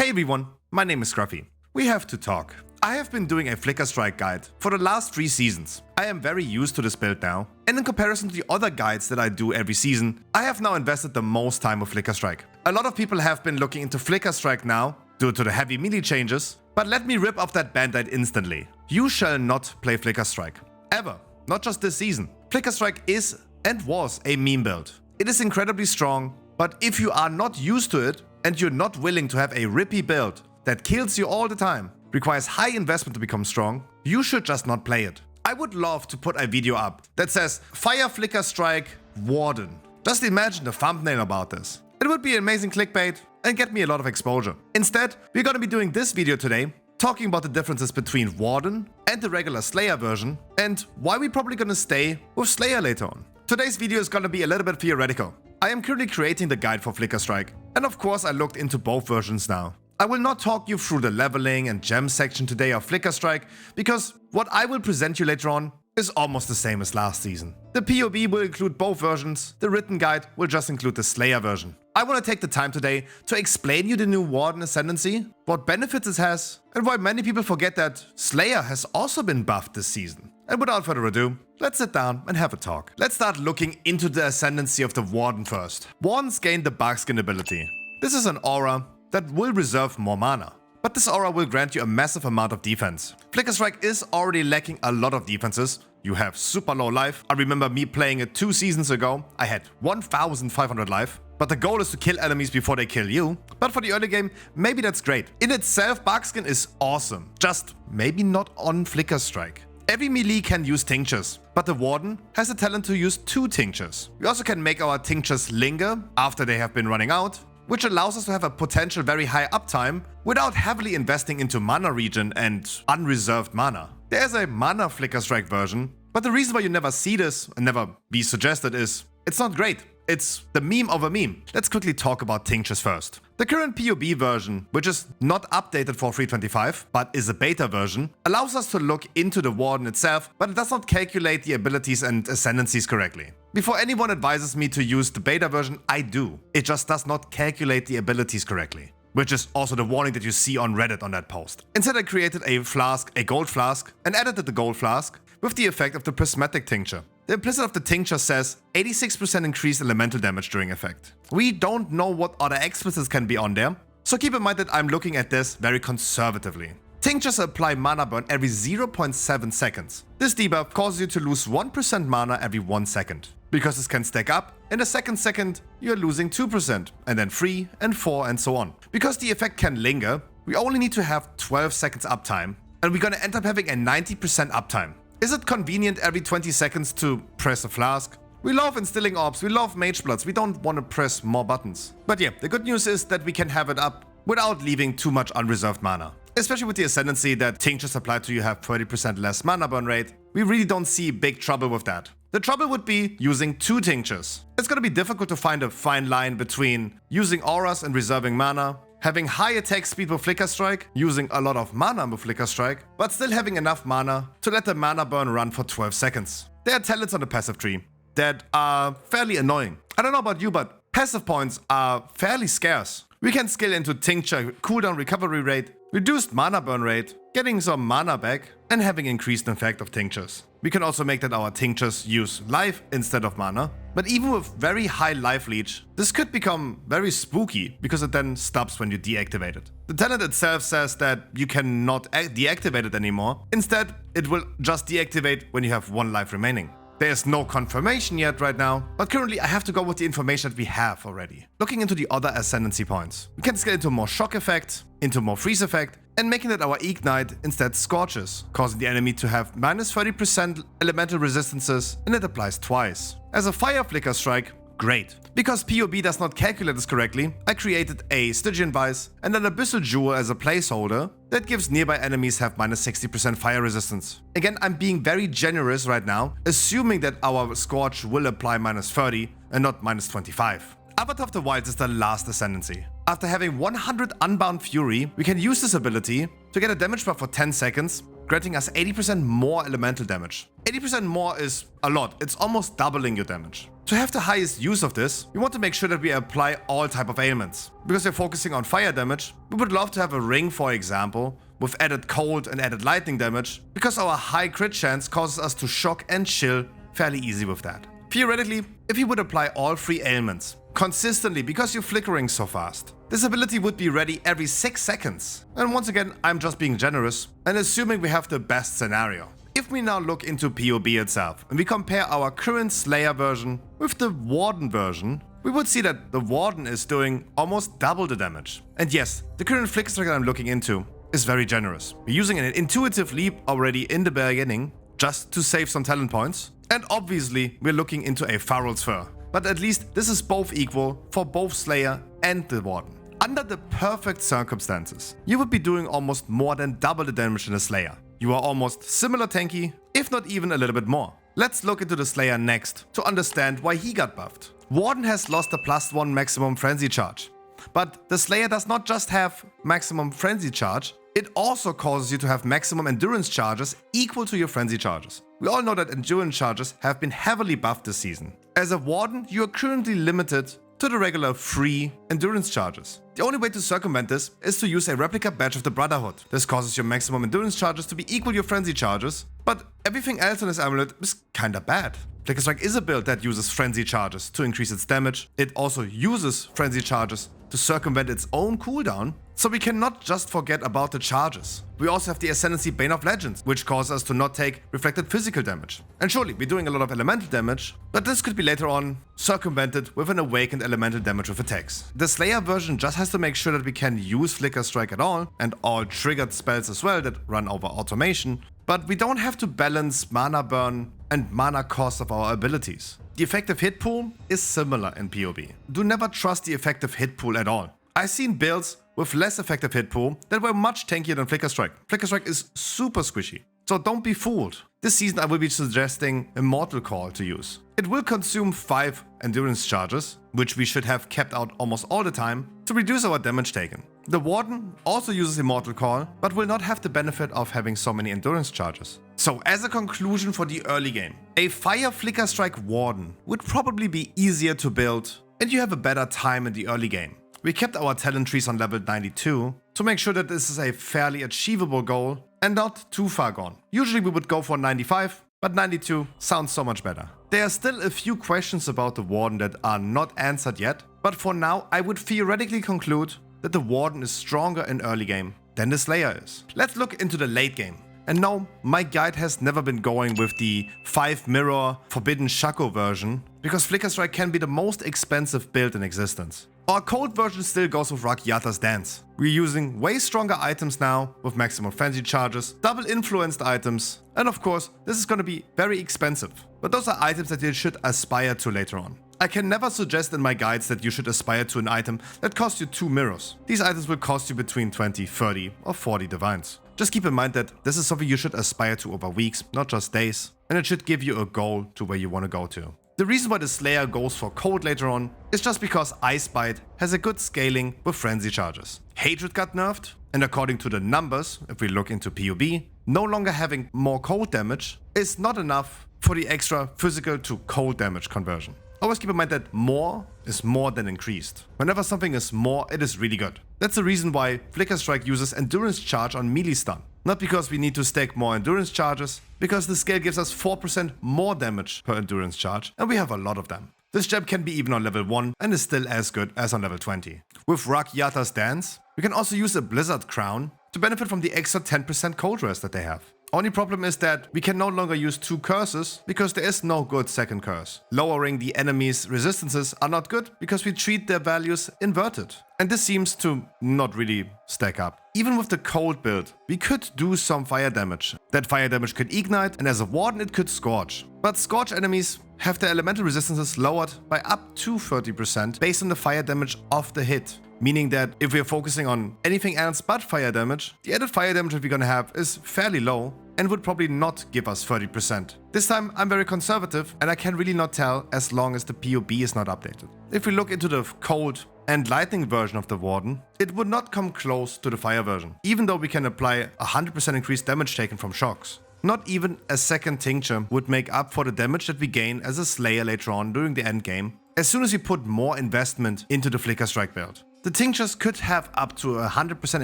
Hey everyone, my name is Scruffy. We have to talk. I have been doing a Flicker Strike guide for the last 3 seasons. I am very used to this build now, and in comparison to the other guides that I do every season, I have now invested the most time with Flicker Strike. A lot of people have been looking into Flicker Strike now, due to the heavy melee changes, but let me rip off that band-aid instantly. You shall not play Flicker Strike. Ever. Not just this season. Flicker Strike is and was a meme build. It is incredibly strong, but if you are not used to it, and you're not willing to have a rippy build that kills you all the time, requires high investment to become strong, you should just not play it. I would love to put a video up that says Fire Flicker Strike Warden. Just imagine the thumbnail about this. It would be amazing clickbait and get me a lot of exposure. Instead, we're gonna be doing this video today, talking about the differences between Warden and the regular Slayer version, and why we're probably gonna stay with Slayer later on. Today's video is gonna be a little bit theoretical. I am currently creating the guide for Flicker Strike, and of course I looked into both versions now. I will not talk you through the leveling and gem section today of Flicker Strike, because what I will present you later on is almost the same as last season. The POV will include both versions, the written guide will just include the Slayer version. I want to take the time today to explain you the new Warden Ascendancy, what benefits it has, and why many people forget that Slayer has also been buffed this season. And without further ado, let's sit down and have a talk. Let's start looking into the Ascendancy of the Warden first. Wardens gain the Barkskin ability. This is an aura that will reserve more mana, but this aura will grant you a massive amount of defense. Flicker Strike is already lacking a lot of defenses. You have super low life. I remember me playing it 2 seasons ago. I had 1500 life. But the goal is to kill enemies before they kill you. But for the early game, maybe that's great. In itself, Barkskin is awesome. Just maybe not on Flicker Strike. Every melee can use tinctures, but the Warden has the talent to use 2 tinctures. We also can make our tinctures linger after they have been running out, which allows us to have a potential very high uptime without heavily investing into mana regen and unreserved mana. There's a mana Flicker Strike version, but the reason why you never see this and never be suggested is it's not great. It's the meme of a meme. Let's quickly talk about tinctures first. The current POB version, which is not updated for 3.25, but is a beta version, allows us to look into the Warden itself, but it does not calculate the abilities and ascendancies correctly. Before anyone advises me to use the beta version, I do. It just does not calculate the abilities correctly, which is also the warning that you see on Reddit on that post. Instead, I created a gold flask, and edited the gold flask with the effect of the prismatic tincture. The implicit of the tincture says 86% increased elemental damage during effect. We don't know what other explicits can be on there, so keep in mind that I'm looking at this very conservatively. Tinctures apply mana burn every 0.7 seconds. This debuff causes you to lose 1% mana every 1 second. Because this can stack up, in the second you're losing 2%, and then 3 and 4 and so on. Because the effect can linger, we only need to have 12 seconds uptime, and we're gonna end up having a 90% uptime. Is it convenient every 20 seconds to press a flask? We love instilling orbs, we love mage bloods, we don't want to press more buttons. But yeah, the good news is that we can have it up without leaving too much unreserved mana. Especially with the Ascendancy that tinctures apply to you have 30% less mana burn rate, we really don't see big trouble with that. The trouble would be using 2 tinctures. It's gonna be difficult to find a fine line between using auras and reserving mana, having high attack speed with Flicker Strike, using a lot of mana with Flicker Strike, but still having enough mana to let the mana burn run for 12 seconds. There are talents on the passive tree that are fairly annoying. I don't know about you, but passive points are fairly scarce. We can skill into tincture, cooldown recovery rate, reduced mana burn rate, getting some mana back, and having increased effect of tinctures. We can also make that our tinctures use life instead of mana, but even with very high life leech, this could become very spooky because it then stops when you deactivate it. The talent itself says that you cannot deactivate it anymore. Instead, it will just deactivate when you have 1 life remaining. There's no confirmation yet right now, but currently I have to go with the information that we have already. Looking into the other Ascendancy points, we can scale into more shock effect, into more freeze effect, and making that our ignite instead scorches, causing the enemy to have minus 30% elemental resistances, and it applies twice. As a fire Flicker Strike, great. Because POB does not calculate this correctly, I created a Stygian Vice and an Abyssal Jewel as a placeholder that gives nearby enemies have minus 60% fire resistance. Again, I'm being very generous right now, assuming that our Scorch will apply minus 30 and not minus 25. Avatar of the Wilds is the last Ascendancy. After having 100 Unbound Fury, we can use this ability to get a damage buff for 10 seconds, granting us 80% more elemental damage. 80% more is a lot, it's almost doubling your damage. To have the highest use of this, we want to make sure that we apply all type of ailments. Because we're focusing on fire damage, we would love to have a ring, for example, with added cold and added lightning damage, because our high crit chance causes us to shock and chill fairly easy with that. Theoretically, if you would apply all 3 ailments consistently because you're flickering so fast, this ability would be ready every 6 seconds. And once again, I'm just being generous and assuming we have the best scenario. If we now look into PoB itself and we compare our current Slayer version with the Warden version, we would see that the Warden is doing almost double the damage. And yes, the current Flicker Strike that I'm looking into is very generous. We're using an intuitive leap already in the beginning just to save some talent points. And obviously we're looking into a Farrell's Fur. But at least this is both equal for both Slayer and the Warden. Under the perfect circumstances, you would be doing almost more than double the damage in a Slayer. You are almost similar tanky, if not even a little bit more. Let's look into the Slayer next to understand why he got buffed. Warden has lost the +1 maximum frenzy charge. But the Slayer does not just have maximum frenzy charge, it also causes you to have maximum endurance charges equal to your frenzy charges. We all know that endurance charges have been heavily buffed this season. As a Warden, you are currently limited to the regular free endurance charges. The only way to circumvent this is to use a replica badge of the Brotherhood. This causes your maximum endurance charges to be equal to your frenzy charges, but everything else in this amulet is kinda bad. Flicker Strike is a build that uses frenzy charges to increase its damage. It also uses frenzy charges to circumvent its own cooldown, so we cannot just forget about the charges. We also have the Ascendancy Bane of Legends, which causes us to not take reflected physical damage. And surely, we're doing a lot of elemental damage, but this could be later on circumvented with an awakened elemental damage with attacks. The Slayer version just has to make sure that we can use Flicker Strike at all, and all triggered spells as well that run over automation, but we don't have to balance mana burn and mana cost of our abilities. The effective hit pool is similar in PoB. Do never trust the effective hit pool at all. I've seen builds with less effective hit pool that were much tankier than Flicker Strike. Flicker Strike is super squishy, so don't be fooled. This season I will be suggesting Immortal Call to use. It will consume 5 endurance charges, which we should have kept out almost all the time, to reduce our damage taken. The Warden also uses Immortal Call, but will not have the benefit of having so many endurance charges. So as a conclusion for the early game, a Fire Flicker Strike Warden would probably be easier to build and you have a better time in the early game. We kept our talent trees on level 92 to make sure that this is a fairly achievable goal and not too far gone. Usually we would go for 95, but 92 sounds so much better. There are still a few questions about the Warden that are not answered yet, but for now I would theoretically conclude that the Warden is stronger in early game than the Slayer is. Let's look into the late game. And no, my guide has never been going with the 5 mirror Forbidden Shaco version, because Flicker Strike can be the most expensive build in existence. Our cold version still goes with Rakyata's Dance. We're using way stronger items now with maximum frenzy charges, double influenced items, and of course this is going to be very expensive. But those are items that you should aspire to later on. I can never suggest in my guides that you should aspire to an item that costs you 2 mirrors. These items will cost you between 20, 30 or 40 divines. Just keep in mind that this is something you should aspire to over weeks, not just days, and it should give you a goal to where you want to go to. The reason why the Slayer goes for cold later on is just because Ice Bite has a good scaling with frenzy charges. Hatred got nerfed, and according to the numbers, if we look into PoB, no longer having more cold damage is not enough for the extra physical to cold damage conversion. Always keep in mind that more is more than increased. Whenever something is more, it is really good. That's the reason why Flicker Strike uses Endurance Charge on melee stun. Not because we need to stack more Endurance Charges, because the scale gives us 4% more damage per Endurance Charge, and we have a lot of them. This gem can be even on level 1 and is still as good as on level 20. With Rakyata's Dance, we can also use a Blizzard Crown to benefit from the extra 10% cold rest that they have. Only problem is that we can no longer use 2 curses because there is no good second curse. Lowering the enemy's resistances are not good because we treat their values inverted. And this seems to not really stack up. Even with the cold build, we could do some fire damage. That fire damage could ignite, and as a Warden it could scorch. But scorch enemies have their elemental resistances lowered by up to 30% based on the fire damage of the hit. Meaning that if we're focusing on anything else but fire damage, the added fire damage that we're gonna have is fairly low and would probably not give us 30%. This time I'm very conservative and I can really not tell as long as the PoB is not updated. If we look into the cold and lightning version of the Warden, it would not come close to the fire version, even though we can apply 100% increased damage taken from shocks. Not even a second tincture would make up for the damage that we gain as a Slayer later on during the endgame, as soon as we put more investment into the Flicker Strike build. The tinctures could have up to a 100%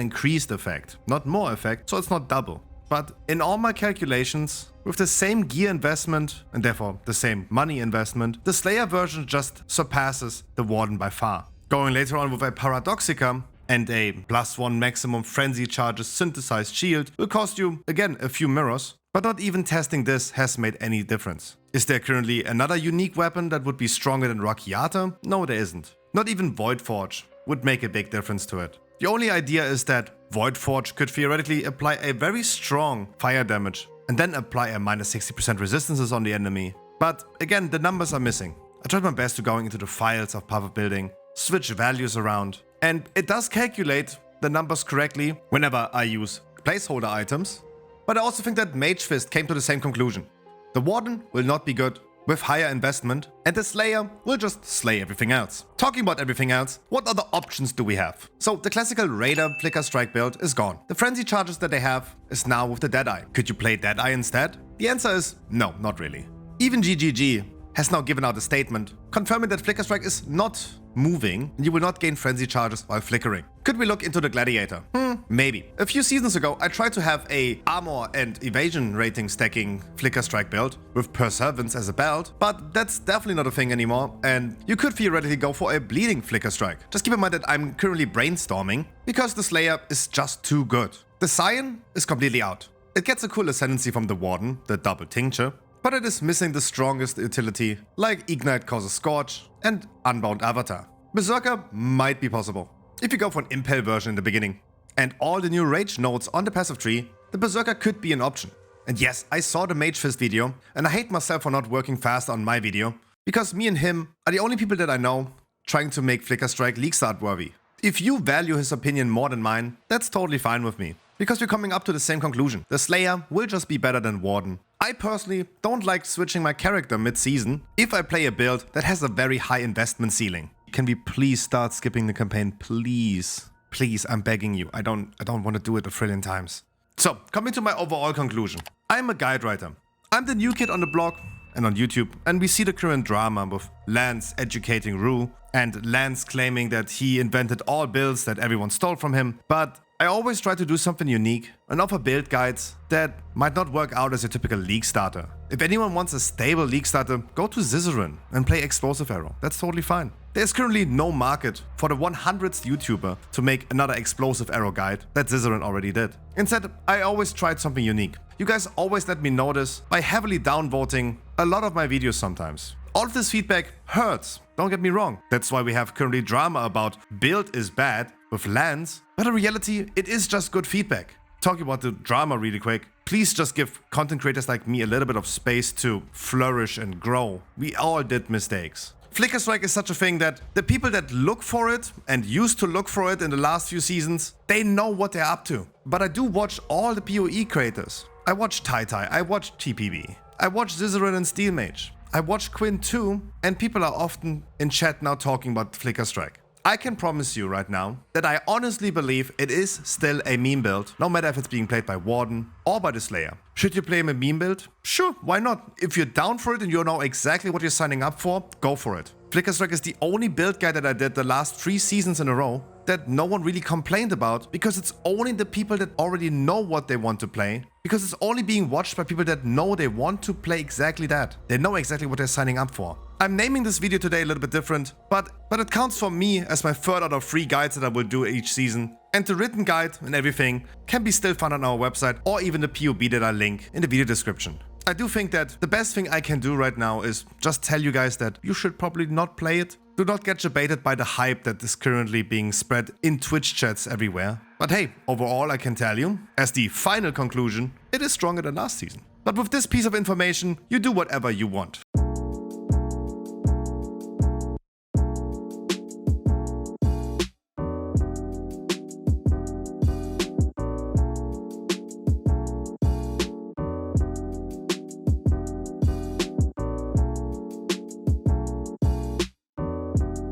increased effect, not more effect, so it's not double. But in all my calculations, with the same gear investment, and therefore the same money investment, the Slayer version just surpasses the Warden by far. Going later on with a Paradoxica and a +1 maximum frenzy charges synthesized shield will cost you, again, a few mirrors, but not even testing this has made any difference. Is there currently another unique weapon that would be stronger than Gladiator? No, there isn't. Not even Voidforge would make a big difference to it. The only idea is that Voidforge could theoretically apply a very strong fire damage and then apply a -60% resistances on the enemy. But again, the numbers are missing. I tried my best to going into the files of Path of Building, switch values around, and it does calculate the numbers correctly whenever I use placeholder items. But I also think that Mage Fist came to the same conclusion. The Warden will not be good with higher investment, and the Slayer will just slay everything else. Talking about everything else, what other options do we have? So the classical Raider Flicker Strike build is gone. The frenzy charges that they have is now with the Deadeye. Could you play Deadeye instead? The answer is no, not really. Even GGG has now given out a statement confirming that Flicker Strike is not moving and you will not gain frenzy charges while flickering. Could we look into the Gladiator? Maybe. A few seasons ago, I tried to have a armor and evasion rating stacking Flicker Strike build with Perseverance as a belt, but that's definitely not a thing anymore, and you could theoretically go for a bleeding Flicker Strike. Just keep in mind that I'm currently brainstorming because the Slayer is just too good. The Scion is completely out. It gets a cool Ascendancy from the Warden, the double tincture, but it is missing the strongest utility like Ignite causes Scorch and Unbound Avatar. Berserker might be possible if you go for an Impel version in the beginning. And all the new rage nodes on the passive tree, the Berserker could be an option. And yes, I saw the Mage Fist video, and I hate myself for not working faster on my video, because me and him are the only people that I know trying to make Flicker Strike league start worthy. If you value his opinion more than mine, that's totally fine with me, because we're coming up to the same conclusion. The Slayer will just be better than Warden. I personally don't like switching my character mid-season if I play a build that has a very high investment ceiling. Can we please start skipping the campaign, please? Please, I'm begging you. I don't want to do it a trillion times. So, coming to my overall conclusion. I'm a guide writer. I'm the new kid on the blog and on YouTube, and we see the current drama with Lance educating Rue and Lance claiming that he invented all builds that everyone stole from him. But I always try to do something unique and offer build guides that might not work out as a typical league starter. If anyone wants a stable league starter, go to Zizaran and play Explosive Arrow. That's totally fine. There's currently no market for the 100th YouTuber to make another Explosive Arrow guide that Zizaran already did. Instead, I always tried something unique. You guys always let me know this by heavily downvoting a lot of my videos sometimes. All of this feedback hurts, don't get me wrong. That's why we have currently drama about build is bad with Lance, but in reality, it is just good feedback. Talking about the drama really quick, please just give content creators like me a little bit of space to flourish and grow. We all did mistakes. Flicker Strike is such a thing that the people that look for it and used to look for it in the last few seasons, they know what they're up to. But I do watch all the PoE creators. I watch Tai, I watch TPB, I watch Zizaran and Steelmage. I watch Quinn too, and people are often in chat now talking about Flicker Strike. I can promise you right now that I honestly believe it is still a meme build, no matter if it's being played by Warden or by the Slayer. Should you play a meme build? Sure, why not? If you're down for it and you know exactly what you're signing up for, go for it. Flicker Strike is the only build guide that I did the last 3 seasons in a row that no one really complained about, because it's only the people that already know what they want to play, because it's only being watched by people that know they want to play exactly that. They know exactly what they're signing up for. I'm naming this video today a little bit different, but it counts for me as my third out of 3 guides that I will do each season. And the written guide and everything can be still found on our website or even the POB that I link in the video description. I do think that the best thing I can do right now is just tell you guys that you should probably not play it. Do not get debated by the hype that is currently being spread in Twitch chats everywhere. But hey, overall I can tell you, as the final conclusion, it is stronger than last season. But with this piece of information, you do whatever you want.